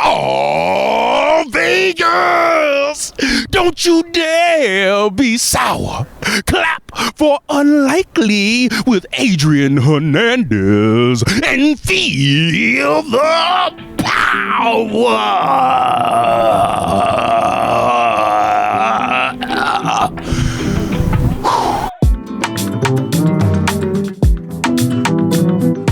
Oh, Vegas! Don't you dare be sour. Clap for Unlikely with Adrian Hernandez and feel the power.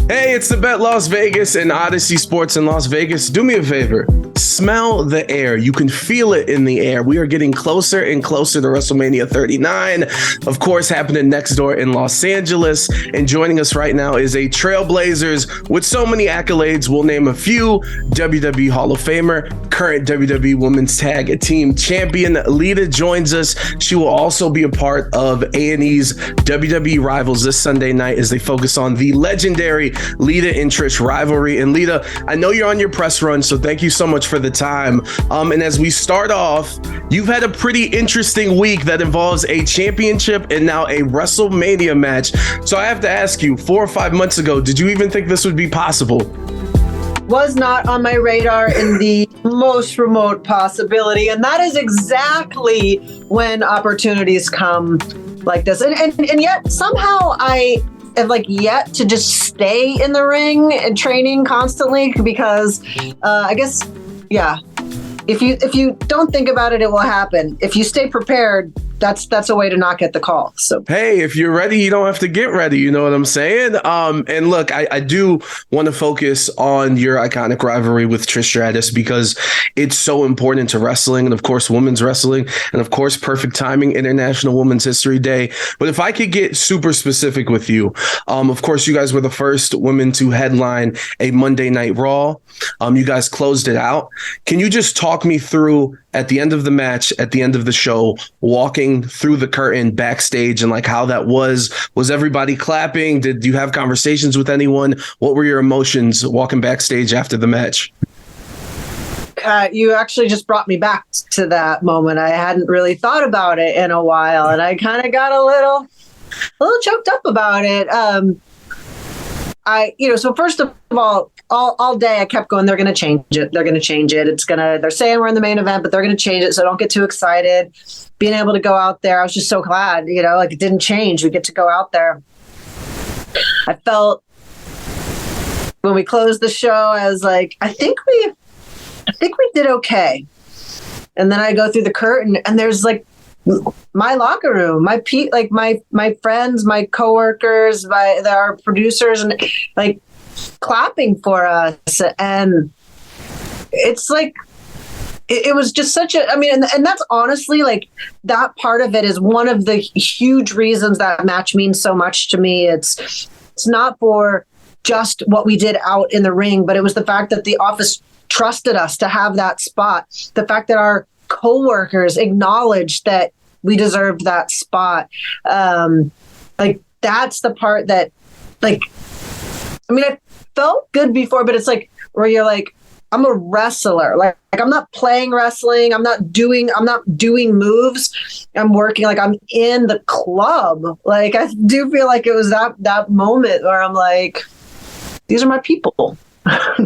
Hey, it's the Bet Las Vegas and Odyssey Sports in Las Vegas. Do me a favor. Smell the air. You can feel it in the air. We are getting closer and closer to WrestleMania 39. Of course, happening next door in Los Angeles. And joining us right now is a Trailblazers with so many accolades. We'll name a few. WWE Hall of Famer, current WWE Women's Tag Team Champion. Lita joins us. She will also be a part of A&E's WWE Rivals this Sunday night as they focus on the legendary Lita and Trish rivalry. And Lita, I know you're on your press run, so thank you so much for the time. And as we start off, you've had a pretty interesting week that involves a championship and now a WrestleMania match. So I have to ask you, 4 or 5 months ago, did you even think this would be possible? Was not on my radar in the most remote possibility. And that is exactly when opportunities come like this. And yet somehow I have yet to just stay in the ring and training constantly because I guess, yeah, if you don't think about it, it will happen. If you stay prepared, that's a way to not get the call. So hey, if you're ready, you don't have to get ready. You know what I'm saying? And look, I do want to focus on your iconic rivalry with Trish Stratus because it's so important to wrestling and of course women's wrestling and of course perfect timing, International Women's History Day. But if I could get super specific with you, of course you guys were the first women to headline a Monday Night Raw. You guys closed it out. Can you just talk me through at the end of the match, at the end of the show, walking through the curtain backstage and how that was everybody clapping? Did you have conversations with anyone? What were your emotions walking backstage after the match? You actually just brought me back to that moment. I hadn't really thought about it in a while and I kind of got a little choked up about it. So first of all day I kept going, they're going to change it. They're going to change it. They're saying we're in the main event, but they're going to change it. So don't get too excited. Being able to go out there, I was just so glad, it didn't change. We get to go out there. I felt when we closed the show, I was like, I think we did okay. And then I go through the curtain and there's my locker room, my friends, my coworkers, our producers, and clapping for us. And it's it was just such a, and that's honestly that part of it is one of the huge reasons that match means so much to me. It's not for just what we did out in the ring, but it was the fact that the office trusted us to have that spot. The fact that our coworkers acknowledged that we deserved that spot. That's the part that I felt good before, but it's where you're I'm a wrestler. I'm not playing wrestling. I'm not doing moves. I'm working. I'm in the club. I do feel it was that moment where I'm these are my people.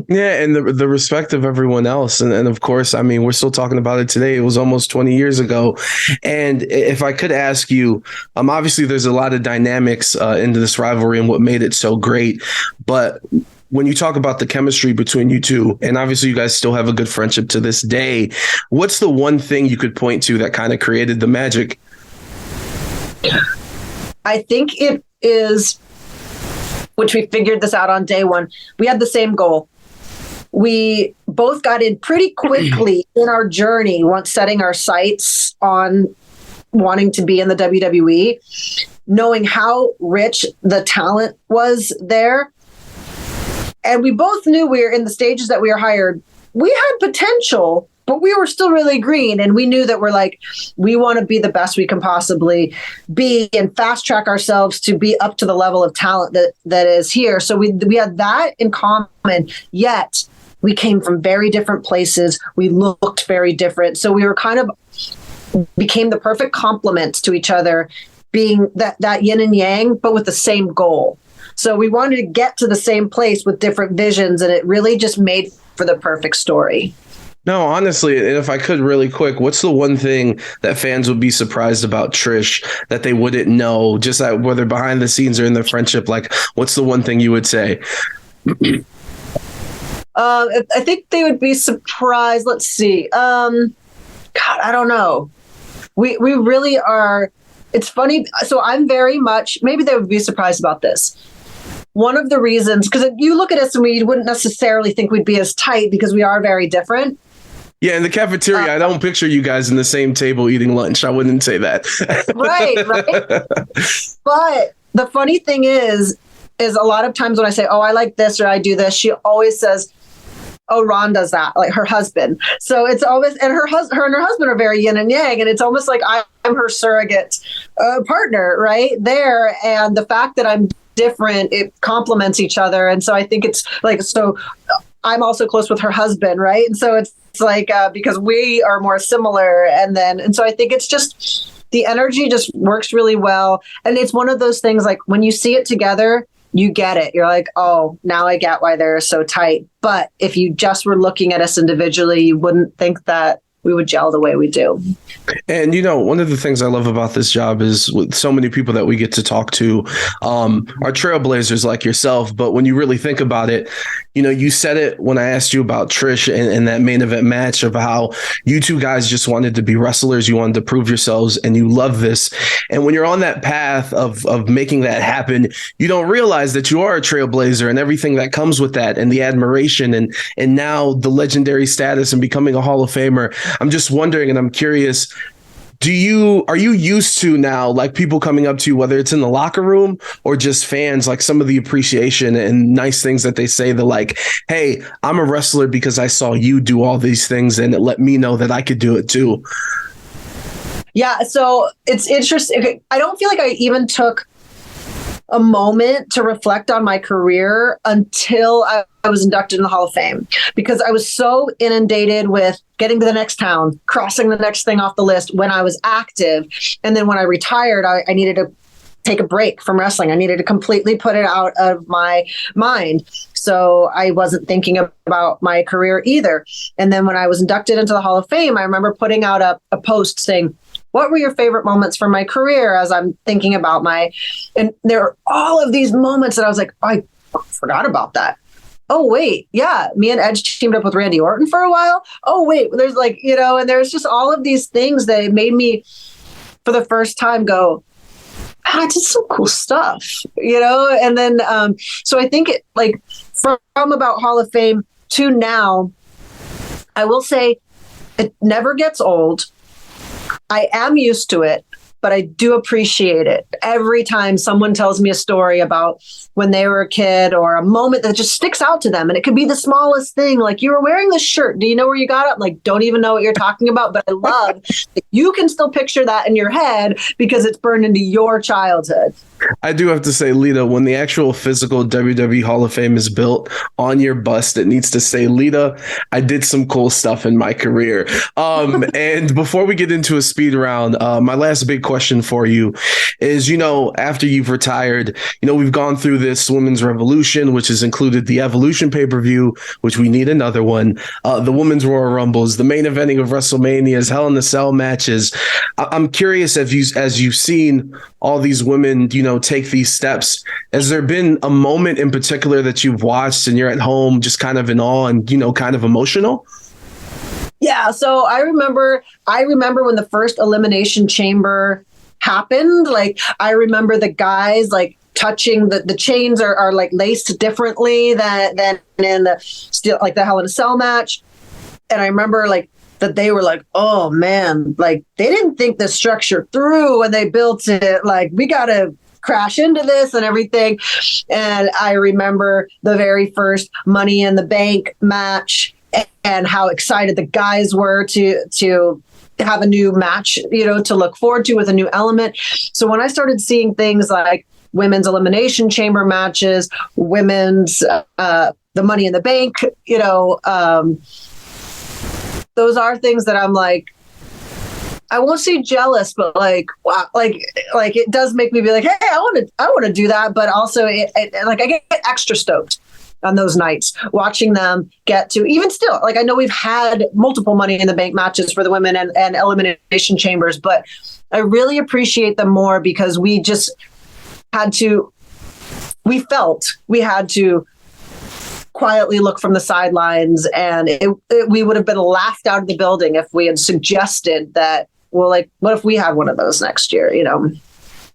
Yeah, and the respect of everyone else. And of course, we're still talking about it today. It was almost 20 years ago. And if I could ask you, obviously there's a lot of dynamics into this rivalry and what made it so great. But when you talk about the chemistry between you two, and obviously you guys still have a good friendship to this day, what's the one thing you could point to that kind of created the magic? I think it is, which we figured this out on day one. We had the same goal. We both got in pretty quickly in our journey once setting our sights on wanting to be in the WWE, knowing how rich the talent was there. And we both knew we were in the stages that we were hired. We had potential, but we were still really green. And we knew that we want to be the best we can possibly be and fast track ourselves to be up to the level of talent that is here. So we had that in common, yet we came from very different places. We looked very different. So we were became the perfect complements to each other, being that yin and yang, but with the same goal. So we wanted to get to the same place with different visions, and it really just made for the perfect story. No, honestly, and if I could really quick, what's the one thing that fans would be surprised about Trish that they wouldn't know, just whether behind the scenes or in their friendship? Like, what's the one thing you would say? I think they would be surprised. Let's see. God, I don't know. We really are. It's funny. So I'm very much, maybe they would be surprised about this. One of the reasons, because you look at us and we wouldn't necessarily think we'd be as tight because we are very different. Yeah, in the cafeteria, I don't picture you guys in the same table eating lunch. I wouldn't say that. Right. But the funny thing is a lot of times when I say, oh, I like this or I do this, she always says, oh, Ron does that, like her husband. So it's always, and her and her husband are very yin and yang, and it's almost like I'm her surrogate partner right there. And the fact that I'm different, it complements each other. And so I think it's like, so I'm also close with her husband, right? And so it's like, because we are more similar. And so I think it's just, the energy just works really well. And it's one of those things, like when you see it together, you get it. You're like, oh, now I get why they're so tight. But if you just were looking at us individually, you wouldn't think that we would gel the way we do. And, one of the things I love about this job is with so many people that we get to talk to are trailblazers like yourself. But when you really think about it, you said it when I asked you about Trish and that main event match of how you two guys just wanted to be wrestlers. You wanted to prove yourselves and you love this. And when you're on that path of making that happen, you don't realize that you are a trailblazer and everything that comes with that and the admiration and now the legendary status and becoming a Hall of Famer. I'm just wondering, and I'm curious, are you used to now, like people coming up to you, whether it's in the locker room or just fans, like some of the appreciation and nice things that they say, they're like, hey, I'm a wrestler because I saw you do all these things and it let me know that I could do it too. Yeah. So it's interesting. I don't feel like I even took a moment to reflect on my career until I was inducted in the Hall of Fame, because I was so inundated with getting to the next town, crossing the next thing off the list when I was active. And then when I retired, I needed to take a break from wrestling. I needed to completely put it out of my mind. So I wasn't thinking about my career either. And then when I was inducted into the Hall of Fame, I remember putting out a post saying, what were your favorite moments from my career, as I'm thinking about and there are all of these moments that I was like, oh, I forgot about that. Oh, wait. Yeah. Me and Edge teamed up with Randy Orton for a while. Oh, wait. There's like, and there's just all of these things that made me for the first time go, I did some cool stuff, and then, so I think from about Hall of Fame to now, I will say it never gets old. I am used to it, but I do appreciate it. Every time someone tells me a story about when they were a kid or a moment that just sticks out to them, and it could be the smallest thing, like you were wearing this shirt. Do you know where you got it? I'm like, don't even know what you're talking about, but I love that you can still picture that in your head because it's burned into your childhood. I do have to say, Lita, when the actual physical WWE Hall of Fame is built on your bust, it needs to say, Lita, I did some cool stuff in my career. And before we get into a speed round, my last big question for you is, after you've retired, we've gone through this women's revolution, which has included the Evolution pay-per-view, which we need another one, the women's Royal Rumbles, the main eventing of WrestleManias, Hell in a Cell matches. I'm curious, as you've seen all these women, take these steps, has there been a moment in particular that you've watched and you're at home just kind of in awe and, kind of emotional? Yeah. So I remember when the first Elimination Chamber happened, like I remember the guys like touching the chains are like laced differently than in the steel, like the Hell in a Cell match. And I remember like that they were like, oh man, like they didn't think the structure through when they built it. Like we got to crash into this and everything. And I remember the very first Money in the Bank match and how excited the guys were to have a new match, to look forward to with a new element. So when I started seeing things like women's Elimination Chamber matches, women's the Money in the Bank, those are things that I'm like, I won't say jealous, but like, wow, like it does make me be like, hey, I want to do that. But also, I get extra stoked on those nights, watching them get to, even still, like, I know we've had multiple Money in the Bank matches for the women and Elimination Chambers, but I really appreciate them more because we felt we had to quietly look from the sidelines, and we would have been laughed out of the building if we had suggested that, well, like, what if we had one of those next year, you know?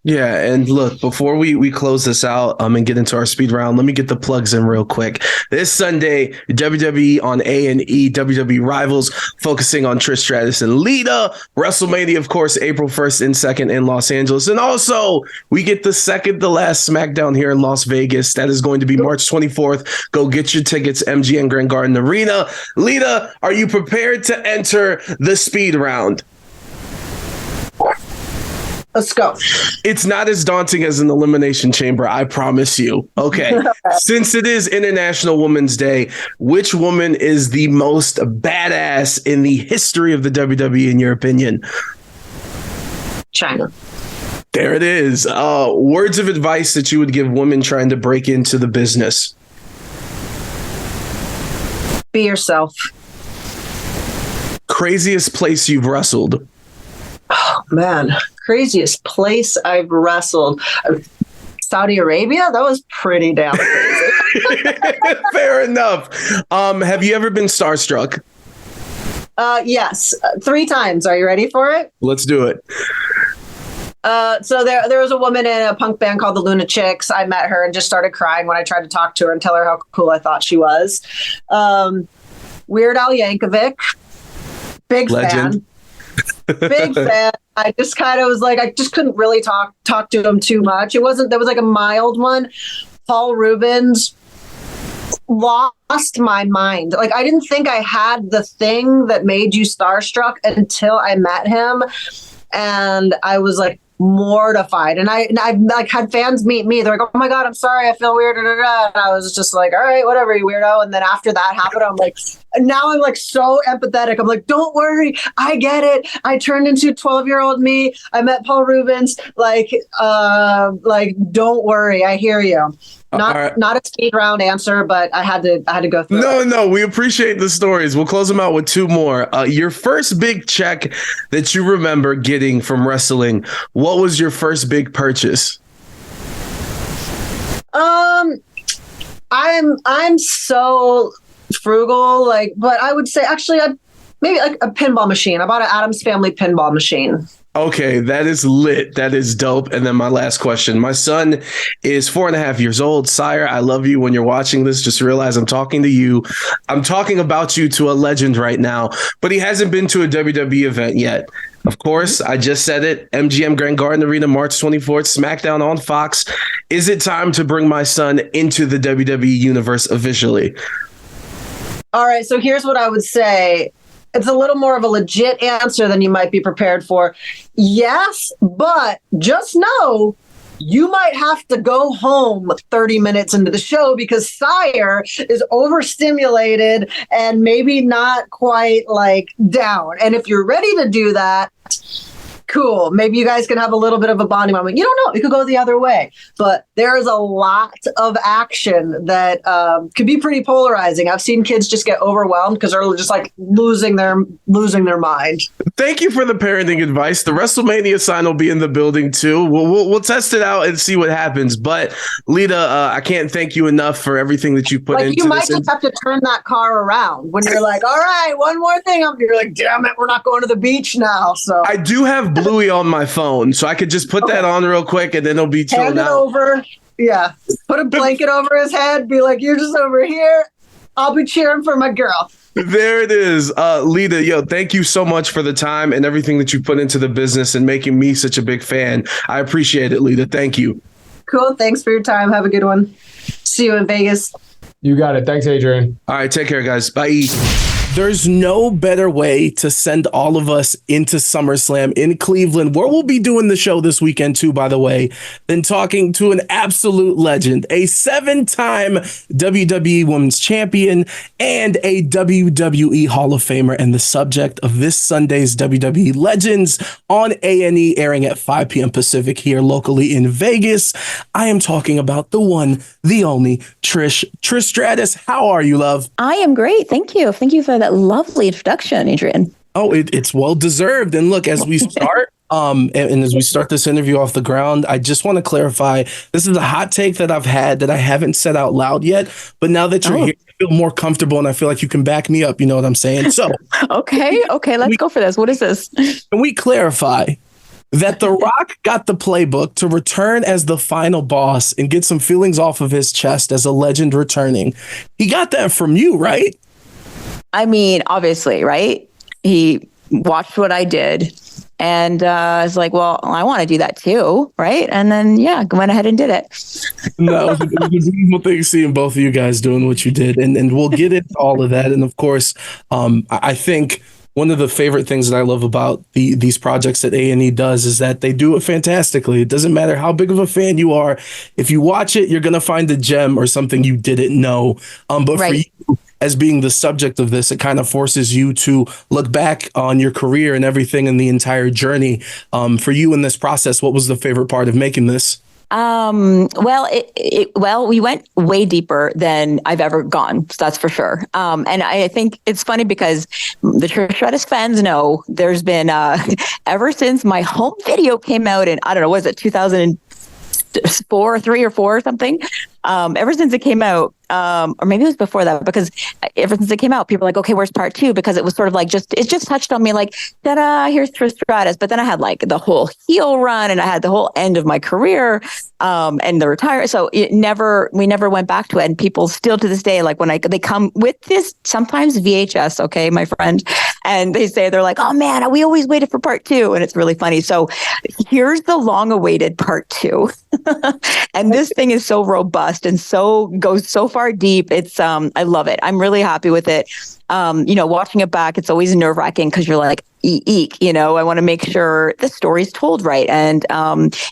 Yeah, and look, before we close this out and get into our speed round, let me get the plugs in real quick. This Sunday, WWE on A&E, WWE Rivals, focusing on Trish Stratus and Lita. WrestleMania, of course, April 1st and 2nd in Los Angeles. And also, we get the second to last SmackDown here in Las Vegas. That is going to be March 24th. Go get your tickets, MGM Grand Garden Arena. Lita, are you prepared to enter the speed round? Let's go. It's not as daunting as an Elimination Chamber, I promise you. Okay. Since it is International Women's Day, which woman is the most badass in the history of the WWE, in your opinion? China. There it is. Words of advice that you would give women trying to break into the business. Be yourself. Craziest place you've wrestled? Oh, man. Craziest place I've wrestled. Saudi Arabia? That was pretty damn crazy. Fair enough. Have you ever been starstruck? Yes. 3 times. Are you ready for it? Let's do it. So there was a woman in a punk band called the Luna Chicks. I met her and just started crying when I tried to talk to her and tell her how cool I thought she was. Weird Al Yankovic. Big Legend. fan. Big fan. I just kind of was like, I just couldn't really talk to him too much. There was like a mild one. Paul Rubens, lost my mind. Like, I didn't think I had the thing that made you starstruck until I met him. And I was like mortified. And I like had fans meet me. They're like, oh my God, I'm sorry, I feel weird. And I was just like, all right, whatever, you weirdo. And then after that happened, I'm like, now I'm like so empathetic. I'm like, don't worry, I get it. I turned into 12-year-old me. I met Paul Rubens. Like, don't worry, I hear you. Not a speed round answer, but I had to go through. No, we appreciate the stories. We'll close them out with 2 more. Your first big check that you remember getting from wrestling. What was your first big purchase? I'm so frugal, like, but I would say actually maybe like a pinball machine. I bought an Addams Family pinball machine. Okay, that is lit. That is dope. And then my last question. My son is 4.5 years old. Sire, I love you. When you're watching this, just realize I'm talking to you. I'm talking about you to a legend right now, but he hasn't been to a WWE event yet. Of course, I just said it. MGM Grand Garden Arena, March 24th, SmackDown on Fox. Is it time to bring my son into the WWE universe officially? All right, so here's what I would say. It's a little more of a legit answer than you might be prepared for. Yes, but just know you might have to go home 30 minutes into the show because Sire is overstimulated and maybe not quite like down. And if you're ready to do that, cool. Maybe you guys can have a little bit of a bonding moment. You don't know. It could go the other way. But there is a lot of action that could be pretty polarizing. I've seen kids just get overwhelmed because they're just like losing their mind. Thank you for the parenting advice. The WrestleMania sign will be in the building too. We'll test it out and see what happens. But Lita, I can't thank you enough for everything that you put into this. You might just have to turn that car around when you're like, all right, one more thing. You're like, damn it, we're not going to the beach now. So I do have Bluey on my phone, so I could just put that on real quick and then it'll be chilling Hand it out. Over. Yeah. Put a blanket over his head. Be like, you're just over here. I'll be cheering for my girl. There it is. Lita, thank you so much for the time and everything that you put into the business and making me such a big fan. I appreciate it, Lita. Thank you. Cool. Thanks for your time. Have a good one. See you in Vegas. You got it. Thanks, Adrian. All right. Take care, guys. Bye. there's no better way to send all of us into SummerSlam in Cleveland, where we'll be doing the show this weekend too, by the way, than talking to an absolute legend, a 7-time WWE Women's Champion and a WWE Hall of Famer, and the subject of this Sunday's WWE Legends on A&E, airing at 5 p.m. Pacific here locally in Vegas. I am talking about the one, the only Trish Stratus. How are you, love? I am great. Thank you. Thank you for that lovely introduction, Adrian. Oh, it's well deserved. And look, as we start, and as we start this interview off the ground, I just want to clarify, this is a hot take that I've had that I haven't said out loud yet. But now that you're here, I feel more comfortable and I feel like you can back me up. You know what I'm saying? So, okay, let's go for this. What is this? Can we clarify that The Rock got the playbook to return as the final boss and get some feelings off of his chest as a legend returning? He got that from you, right? I mean, obviously, right? He watched what I did and was like, well, I want to do that too, right? And then, went ahead and did it. No, it was a beautiful thing seeing both of you guys doing what you did. And we'll get into all of that. And of course, I think one of the favorite things that I love about these projects that A&E does is that they do it fantastically. It doesn't matter how big of a fan you are. If you watch it, you're going to find a gem or something you didn't know. But right. For you, as being the subject of this, it kind of forces you to look back on your career and everything in the entire journey. For you in this process, what was the favorite part of making this? Well, we went way deeper than I've ever gone. So that's for sure. And I think it's funny because the Trish Stratus fans know there's been, ever since my home video came out in, I don't know, was it 2004, 3 or 4 or something? Ever since it came out, or maybe it was before that, because ever since it came out, people were like, okay, where's part 2? Because it was sort of like it just touched on me like, ta-da, here's Trish Stratus. But then I had like the whole heel run and I had the whole end of my career, and the retire. So we never went back to it. And people still to this day, like when they come with this, sometimes VHS, okay, my friend, and they're like, oh man, we always waited for part 2. And it's really funny. So here's the long awaited part 2. And this thing is so robust and goes so far deep. It's I love it. I'm really happy with it. Watching it back, it's always nerve-wracking because you're like, eek, I want to make sure the story's told right. And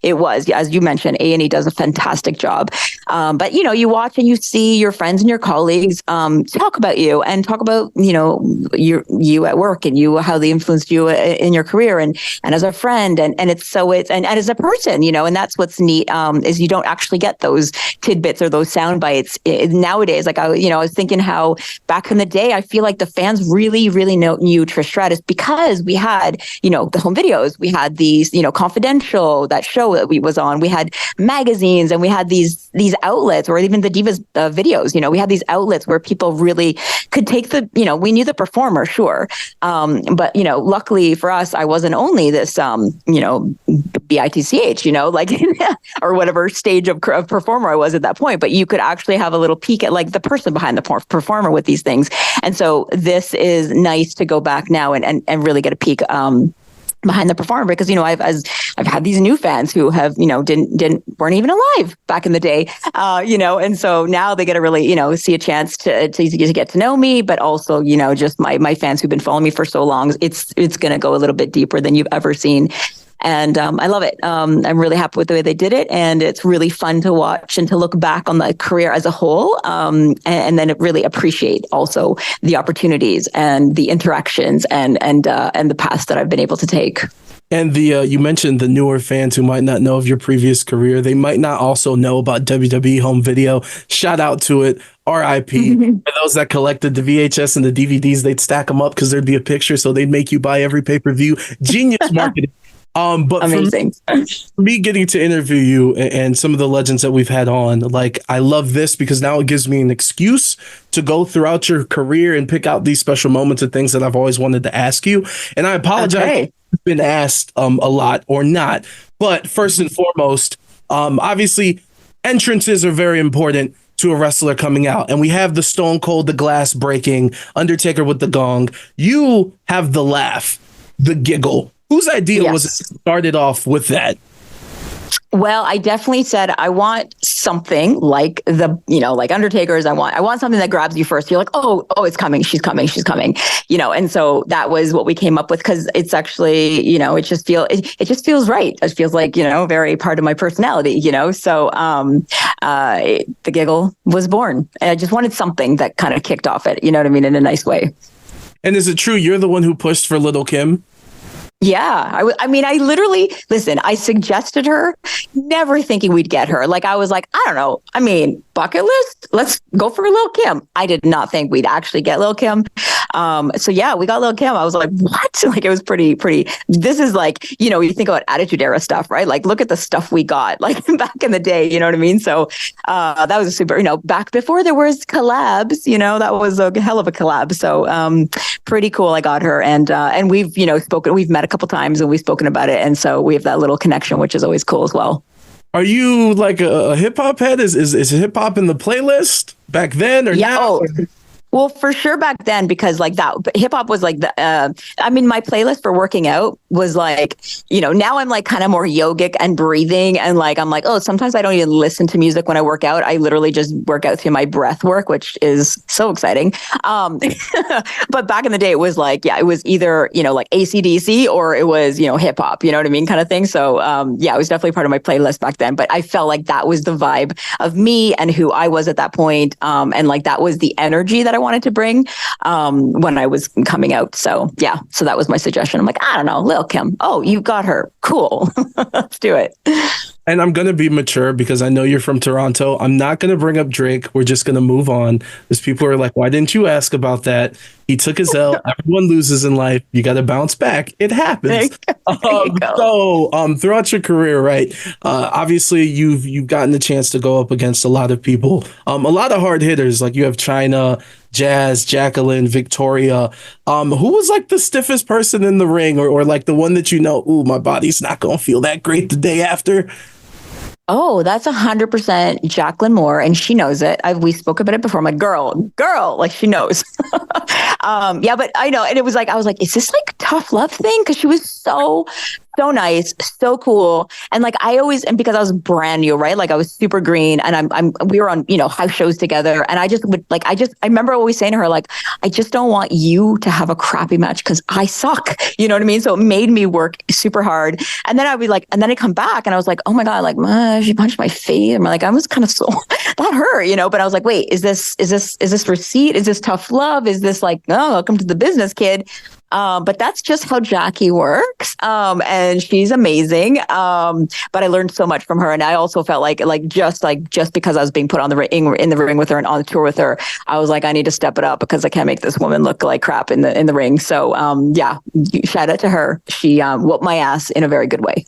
it was, as you mentioned, A&E does a fantastic job. But, you watch and you see your friends and your colleagues talk about you and talk about, you at work and how they influenced you in your career and as a friend. And as a person, and that's what's neat is you don't actually get those tidbits or those sound bites nowadays. Like, I was thinking how back in the day, I feel like the fans really, really knew Trish Stratus because we had, the home videos, we had these, Confidential, that show that we was on, we had magazines and we had these outlets or even the Divas videos, we had these outlets where people really could take we knew the performer, sure. But, luckily for us, I wasn't only this, BITCH, like, or whatever stage of performer I was at that point, but you could actually have a little peek at like the person behind the performer with these things. And so this is nice to go back now and really get a peek behind the performer because I've had these new fans who have weren't even alive back in the day, and so now they get to really see a chance to get to know me, but also just my fans who've been following me for so long. It's going to go a little bit deeper than you've ever seen. And I love it. I'm really happy with the way they did it. And it's really fun to watch and to look back on the career as a whole. And then really appreciate also the opportunities and the interactions and the paths that I've been able to take. And you mentioned the newer fans who might not know of your previous career. They might not also know about WWE Home Video. Shout out to it. RIP. For those that collected the VHS and the DVDs, they'd stack them up because there'd be a picture. So they'd make you buy every pay-per-view. Genius marketing. But amazing. For me getting to interview you and some of the legends that we've had on, like, I love this because now it gives me an excuse to go throughout your career and pick out these special moments and things that I've always wanted to ask you. And I apologize if it's been asked a lot or not. But first and foremost, obviously, entrances are very important to a wrestler coming out. And we have the Stone Cold, the glass breaking, Undertaker with the gong. You have the laugh, the giggle. Whose idea was it started off with that? Well, I definitely said I want something like like Undertaker's. I want something that grabs you first. You're like, oh, it's coming. She's coming. She's coming. And so that was what we came up with, because it's actually, it just feels right. It feels like, very part of my personality. So the giggle was born. And I just wanted something that kind of kicked off it. You know what I mean, in a nice way. And is it true you're the one who pushed for Little Kim? Yeah. I literally, listen, I suggested her, never thinking we'd get her. Like, I was like, I don't know. Bucket list, let's go for Lil Kim. I did not think we'd actually get Lil Kim. So yeah, we got Lil Kim. I was like, what? Like, it was pretty, this is like, you think about Attitude Era stuff, right? Like, look at the stuff we got, like, back in the day, you know what I mean? So that was a super, back before there was collabs, that was a hell of a collab. So pretty cool. I got her, and we've, we've met a couple times and we've spoken about it. And so we have that little connection, which is always cool as well. Are you like a hip hop head? Is hip hop in the playlist back then or now? Well, for sure back then, because like that hip hop was like my playlist for working out was like, now I'm like kind of more yogic and breathing. And like, I'm like, oh, sometimes I don't even listen to music when I work out. I literally just work out through my breath work, which is so exciting. But back in the day, it was like, it was either, like AC/DC or it was, hip hop, you know what I mean? Kind of thing. So it was definitely part of my playlist back then. But I felt like that was the vibe of me and who I was at that point. And like, that was the energy that I wanted to bring when I was coming out. So yeah, so that was my suggestion. I'm like, I don't know, Lil Kim. Oh, you got her. Cool. Let's do it. And I'm going to be mature because I know you're from Toronto. I'm not going to bring up Drake. We're just going to move on. Because people are like, why didn't you ask about that? He took his L. Everyone loses in life. You got to bounce back. It happens. So throughout your career, right? Obviously, you've gotten the chance to go up against a lot of people. A lot of hard hitters. Like you have China, Jazz, Jacqueline, Victoria. Who was like the stiffest person in the ring, or like the one that ooh, my body's not going to feel that great the day after? Oh, that's 100% Jacqueline Moore, and she knows it. We spoke about it before. I'm like, girl, like she knows. But I know, and it was like, I was like, is this like tough love thing? Because she was so nice, so cool. And like, and because I was brand new, right? Like I was super green, and we were on, house shows together. And I remember always saying to her, like, I just don't want you to have a crappy match because I suck. You know what I mean? So it made me work super hard. And then I'd be like, and then I come back and I was like, oh my God, like, she punched my face. I'm like, I was kind of that hurt, but I was like, wait, is this receipt? Is this tough love? Is this like, oh, welcome to the business, kid? But that's just how Jackie works. And she's amazing. But I learned so much from her. And I also felt like just because I was being put on in the ring with her and on the tour with her, I was like, I need to step it up because I can't make this woman look like crap in the ring. So, shout out to her. She, whooped my ass in a very good way.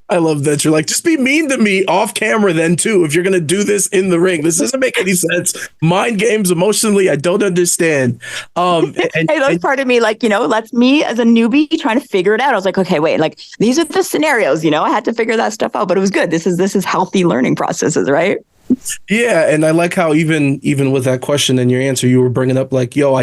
I love that you're like, just be mean to me off camera then too. If you're going to do this in the ring, this doesn't make any sense. Mind games emotionally, I don't understand. That's part of me, like, that's me as a newbie trying to figure it out. I was like, okay, wait, like these are the scenarios, I had to figure that stuff out, but it was good. This is healthy learning processes, right? Yeah. And I like how even with that question and your answer, you were bringing up like, yo,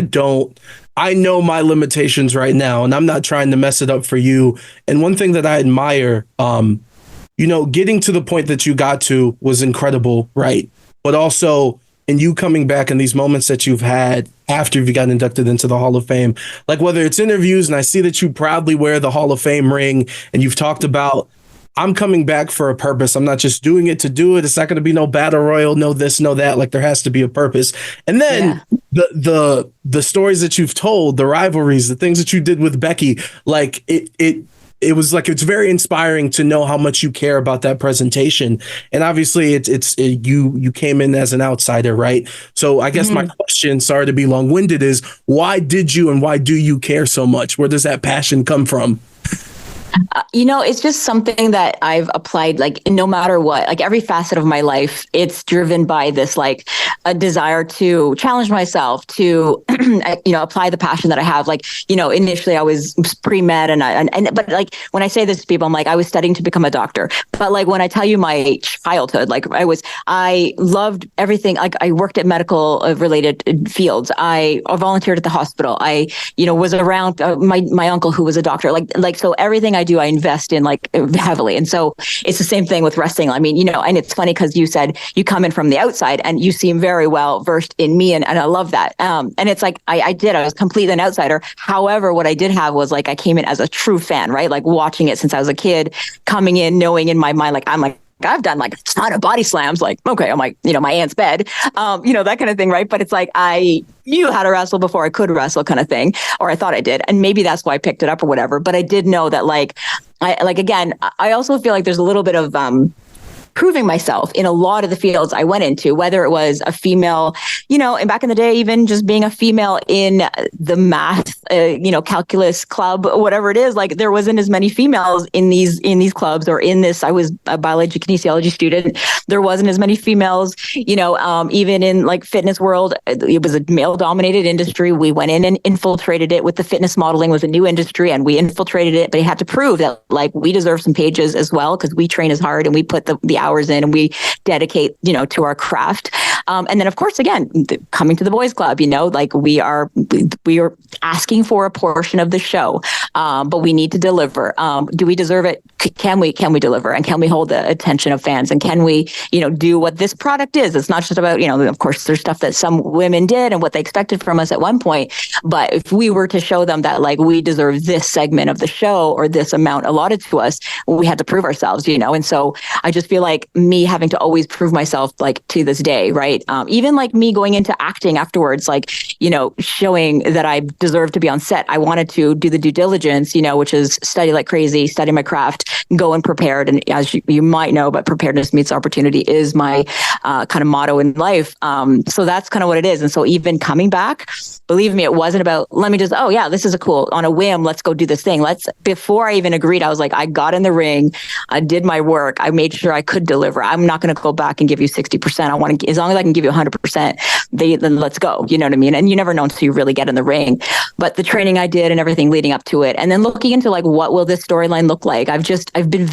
I know my limitations right now, and I'm not trying to mess it up for you. And one thing that I admire, getting to the point that you got to was incredible, right? But also in you coming back in these moments that you've had after you got inducted into the Hall of Fame, like whether it's interviews, and I see that you proudly wear the Hall of Fame ring, and you've talked about, I'm coming back for a purpose. I'm not just doing it to do it. It's not going to be no battle royal, no this, no that. Like there has to be a purpose. And then the stories that you've told, the rivalries, the things that you did with Becky, like it was like, it's very inspiring to know how much you care about that presentation. And obviously you came in as an outsider, right? So I guess my question, sorry to be long winded, is why did you and why do you care so much? Where does that passion come from? It's just something that I've applied, like, no matter what, like every facet of my life, it's driven by this, like a desire to challenge myself, to, apply the passion that I have. Like, initially I was pre-med but like, when I say this to people, I'm like, I was studying to become a doctor. But like, when I tell you my childhood, like I loved everything. Like I worked at medical related fields. I volunteered at the hospital. I, was around my uncle who was a doctor, like, so everything I I do, I invest in like heavily. And so it's the same thing with wrestling. I mean, and it's funny because you said you come in from the outside and you seem very well versed in me. And I love that. And it's like, I was completely an outsider. However, what I did have was like, I came in as a true fan, right? Like watching it since I was a kid, coming in, knowing in my mind, like, I've done like a ton of body slams, like, okay, I'm like, my aunt's bed, that kind of thing, right? But it's like, I knew how to wrestle before I could wrestle kind of thing, or I thought I did. And maybe that's why I picked it up or whatever. But I did know that I also feel like there's a little bit of, proving myself in a lot of the fields I went into, whether it was a female, and back in the day, even just being a female in the math, calculus club, whatever it is, like there wasn't as many females in these clubs or in this. I was a biology kinesiology student. There wasn't as many females, even in like fitness world, it was a male dominated industry. We went in and infiltrated it with the fitness modeling was a new industry and we infiltrated it, but you had to prove that like we deserve some pages as well because we train as hard and we put the hours in and we dedicate, to our craft. And then of course, again, coming to the boys club, like we are asking for a portion of the show, but we need to deliver. Do we deserve it? Can we deliver? And can we hold the attention of fans? And can we, do what this product is? It's not just about, of course, there's stuff that some women did and what they expected from us at one point. But if we were to show them that like we deserve this segment of the show or this amount allotted to us, we had to prove ourselves, And so I just feel like me having to always prove myself like to this day, right? Even like me going into acting afterwards, like, showing that I deserve to be on set. I wanted to do the due diligence, which is study like crazy, study my craft, go and prepared. And as you might know, but preparedness meets opportunity is my kind of motto in life. So that's kind of what it is. And so even coming back, believe me, it wasn't about, let me just, this is on a whim, let's go do this thing. Before I even agreed, I was like, I got in the ring, I did my work, I made sure I could deliver. I'm not going to go back and give you 60%. I want to, as long as I can give you 100%, then let's go. You know what I mean? And you never know until you really get in the ring. But the training I did and everything leading up to it, and then looking into like, what will this storyline look like? I've been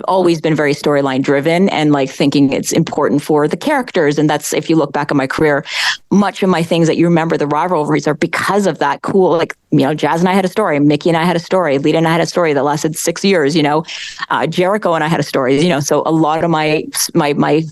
always been very storyline driven and like thinking it's important for the characters. And that's, if you look back at my career, much of my things that you remember, the rivalries are because of that cool, like, Jazz and I had a story, Mickey and I had a story, Lita and I had a story that lasted 6 years, Jericho and I had a story, so a lot of my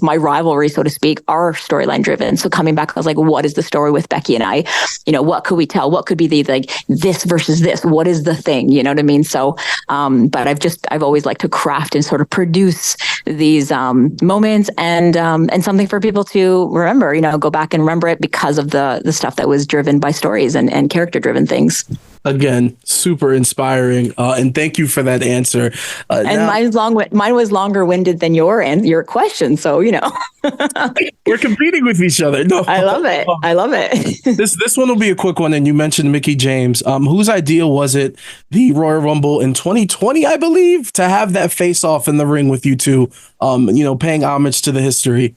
rivalry, so to speak, are storyline driven. So coming back, I was like, what is the story with Becky and I? What could we tell? What could be the, like, this versus this? What is the thing? You know what I mean? So, but I've always liked to craft and sort of produce these moments and something for people to remember, go back and remember it because of the stuff that was driven by stories and character driven things. Again, super inspiring. And thank you for that answer. And mine was longer winded than your question. So, we're competing with each other. No, I love it. This one will be a quick one. And you mentioned Mickie James. Whose idea was it, the Royal Rumble in 2020, I believe, to have that face off in the ring with you two, paying homage to the history?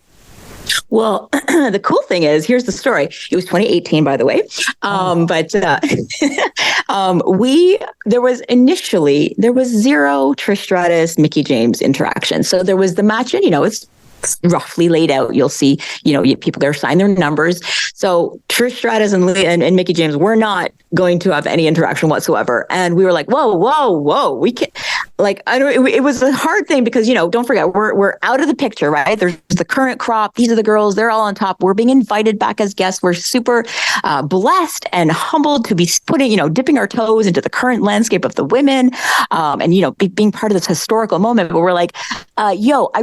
Well, the cool thing is, here's the story. It was 2018, by the way. But there was zero Trish Stratus, Mickie James interaction. So there was the match, and it's roughly laid out. You'll see, people there sign their numbers. So Trish Stratus and Mickie James were not going to have any interaction whatsoever. And we were like, whoa, we can't. Like, it was a hard thing because, don't forget, we're out of the picture, right? There's the current crop. These are the girls. They're all on top. We're being invited back as guests. We're super blessed and humbled to be dipping our toes into the current landscape of the women and, being part of this historical moment. But we're like, I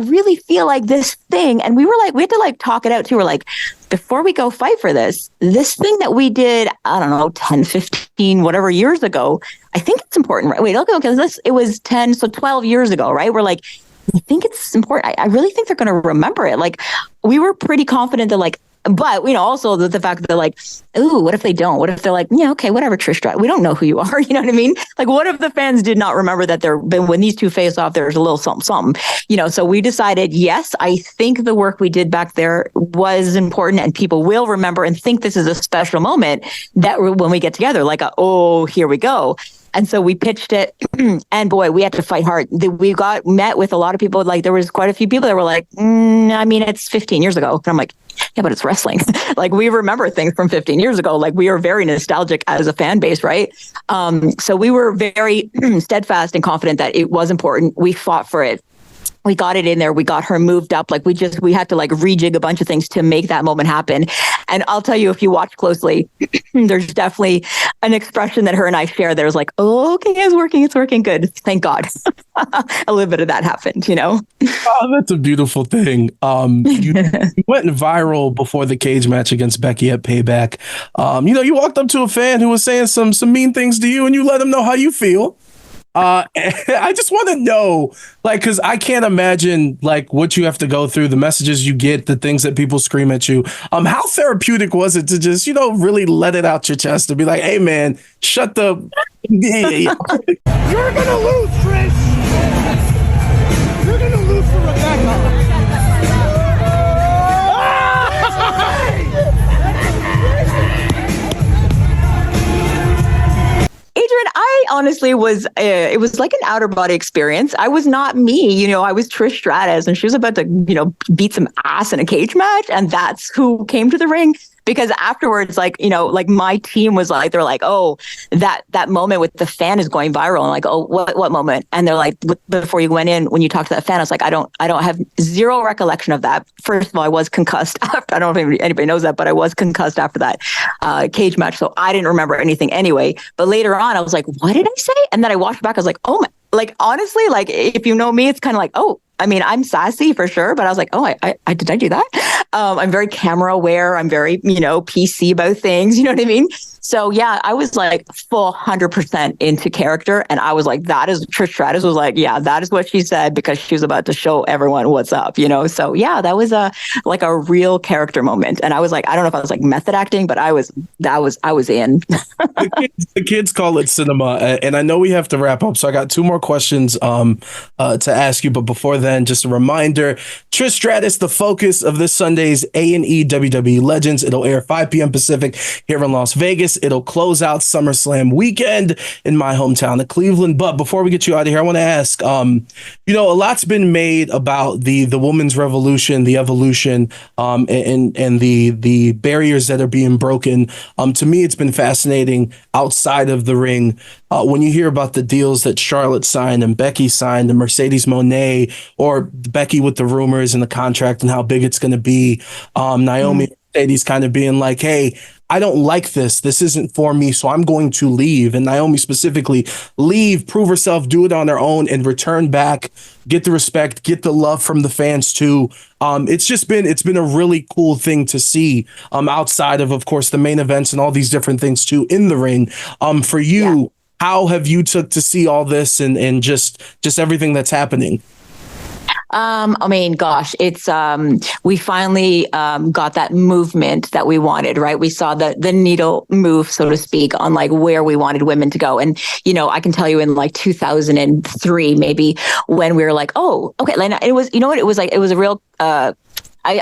really feel like this thing. And we had to talk it out too. We're like, before we go fight for this thing that we did, I don't know, 10, 15, whatever years ago, I think it's important, right? Wait, okay, it was 10, so 12 years ago, right? We're like, I think it's important. I really think they're going to remember it. Like, we were pretty confident that but also the fact that ooh, what if they don't? What if they're like, yeah, okay, whatever, Trish Stratus, we don't know who you are. You know what I mean? Like, what if the fans did not remember that when these two face off, there's a little something. So we decided, yes, I think the work we did back there was important and people will remember and think this is a special moment that when we get together, here we go. And so we pitched it, and boy, we had to fight hard. We got met with a lot of people. Like, there was quite a few people that were like, it's 15 years ago. And I'm like, yeah, but it's wrestling. Like, we remember things from 15 years ago. Like, we are very nostalgic as a fan base, right? So we were very steadfast and confident that it was important. We fought for it. We got it in there. We got her moved up. Like, we had to like rejig a bunch of things to make that moment happen. And I'll tell you, if you watch closely, there's definitely an expression that her and I share that was like, oh, okay, it's working good. Thank God. A little bit of that happened, you know? Oh, that's a beautiful thing. You went viral before the cage match against Becky at Payback. You walked up to a fan who was saying some mean things to you, and you let him know how you feel. I just want to know, like, because I can't imagine like what you have to go through, the messages you get, the things that people scream at you. How therapeutic was it to just, really let it out your chest and be like, hey, man, shut the. You're gonna lose, Trish. You're gonna lose to Rebecca. Adrian, I honestly was, it was like an outer body experience. I was not me, I was Trish Stratus, and she was about to, beat some ass in a cage match. And that's who came to the ring. Because afterwards, like my team was like, they're like, oh, that moment with the fan is going viral. And like, oh, what moment? And they're like, before you went in, when you talked to that fan, I was like, I don't have zero recollection of that. First of all, I was concussed after, I don't know if anybody knows that, but I was concussed after that cage match. So I didn't remember anything anyway. But later on, I was like, what did I say? And then I watched back, I was like, oh my, like, honestly, like, if you know me, it's kind of like, oh, I mean, I'm sassy for sure, but I was like, oh, I did I do that? I'm very camera aware. I'm very, PC about things. You know what I mean? So yeah, I was like full 100% into character. And I was like, that is, Trish Stratus was like, yeah, that is what she said, because she was about to show everyone what's up, So yeah, that was a real character moment. And I was like, I don't know if I was like method acting, but I was in. The kids call it cinema. And I know we have to wrap up. So I got two more questions to ask you. But before then, just a reminder, Trish Stratus, the focus of this Sunday's A&E WWE Legends. It'll air 5 p.m. Pacific here in Las Vegas. It'll close out SummerSlam weekend in my hometown of Cleveland. But before we get you out of here, I want to ask, a lot's been made about the women's revolution, the evolution, and the barriers that are being broken. To me, it's been fascinating outside of the ring. When you hear about the deals that Charlotte signed and Becky signed and Mercedes Moné, or Becky with the rumors and the contract and how big it's going to be, Naomi Mercedes kind of being like, hey, I don't like this. This isn't for me, so I'm going to leave. And Naomi specifically leave, prove herself, do it on her own, and return back, get the respect, get the love from the fans too. It's been a really cool thing to see outside of course, the main events and all these different things too in the ring. For you, yeah. How have you took to see all this and just everything that's happening? I mean, gosh, it's we finally got that movement that we wanted, right? We saw the needle move, so to speak, on like where we wanted women to go. And, I can tell you in like 2003, maybe, when we were like, oh, okay. It was, it was a real, I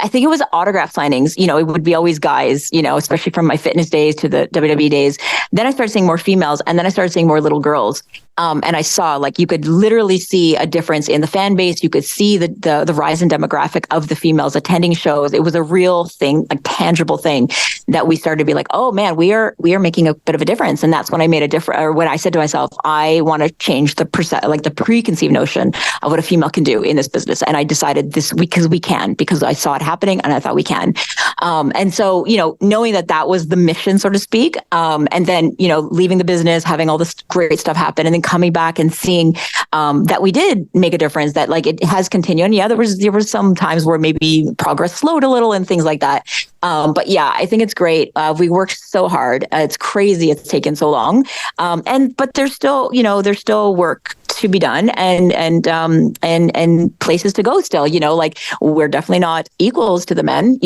think it was autograph signings. It would be always guys, especially from my fitness days to the WWE days. Then I started seeing more females, and then I started seeing more little girls. And I saw, like, you could literally see a difference in the fan base. You could see the rise in demographic of the females attending shows. It was a real thing, a tangible thing that we started to be like, oh man, we are making a bit of a difference. And that's when I made a difference, or when I said to myself, I want to change the preconceived notion of what a female can do in this business. And I decided because I saw it happening and I thought we can. And so, knowing that was the mission, so to speak. And then, leaving the business, having all this great stuff happen, and then coming back and seeing that we did make a difference, that like it has continued. And yeah, there were some times where maybe progress slowed a little and things like that. But yeah, I think it's great. We worked so hard. It's crazy it's taken so long. But there's still work to be done and places to go still, like we're definitely not equals to the men,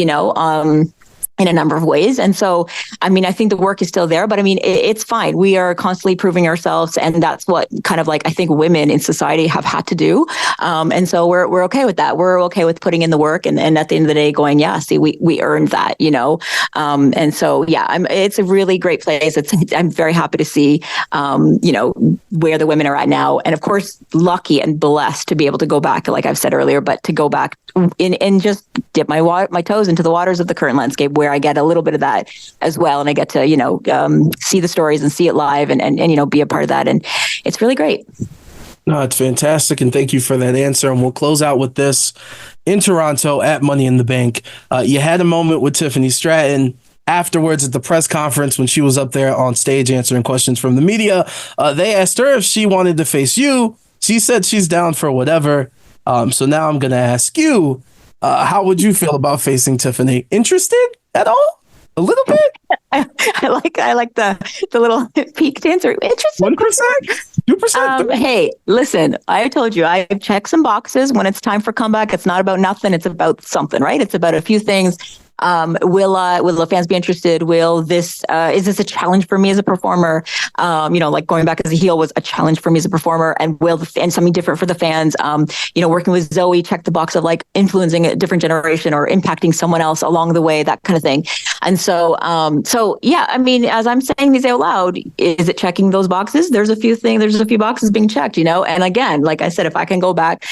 in a number of ways. And so, I mean, I think the work is still there, but I mean, it's fine. We are constantly proving ourselves. And that's what kind of like, I think women in society have had to do. And so we're okay with that. We're okay with putting in the work. And at the end of the day going, yeah, see, we earned that, and so, yeah, it's a really great place. I'm very happy to see, where the women are at now. And of course, lucky and blessed to be able to go back, like I've said earlier, but to go back in just dip my toes into the waters of the current landscape, where I get a little bit of that as well, and I get to see the stories and see it live, and be a part of that, and it's really great. No, it's fantastic, and thank you for that answer. And we'll close out with this. In Toronto at Money in the Bank, you had a moment with Tiffany Stratton afterwards at the press conference when she was up there on stage answering questions from the media. They asked her if she wanted to face you. She said she's down for whatever. So now I'm going to ask you, how would you feel about facing Tiffany? Interested at all? A little bit? I like the little peaked answer. Interested? 1%? 2%? Hey, listen, I told you, I check some boxes. When it's time for comeback, it's not about nothing. It's about something, right? It's about a few things. Will the fans be interested? Is this a challenge for me as a performer? Like going back as a heel was a challenge for me as a performer, and something different for the fans. Working with Zoe, check the box of like influencing a different generation or impacting someone else along the way, that kind of thing. And so yeah, I mean, as I'm saying these out loud, is it checking those boxes? There's a few boxes being checked, and again, like I said, if I can go back,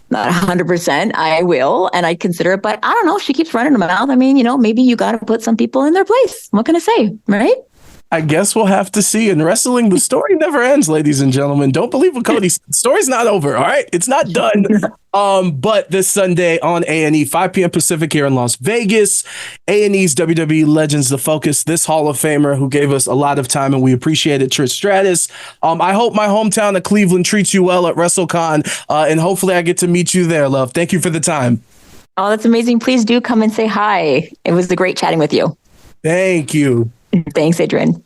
not 100%, I will, and I'd consider it, but I don't know. She keeps running her mouth. I mean, maybe you got to put some people in their place. What can I say? Right? I guess we'll have to see. In wrestling, the story never ends, ladies and gentlemen. Don't believe what Cody said. The story's not over. All right. It's not done. But this Sunday on A&E, 5 p.m. Pacific here in Las Vegas, A&E's WWE Legends, the focus, this Hall of Famer who gave us a lot of time, and we appreciate it, Trish Stratus. I hope my hometown of Cleveland treats you well at WrestleCon, and hopefully I get to meet you there, love. Thank you for the time. Oh, that's amazing. Please do come and say hi. It was great chatting with you. Thank you. Thanks, Adrian.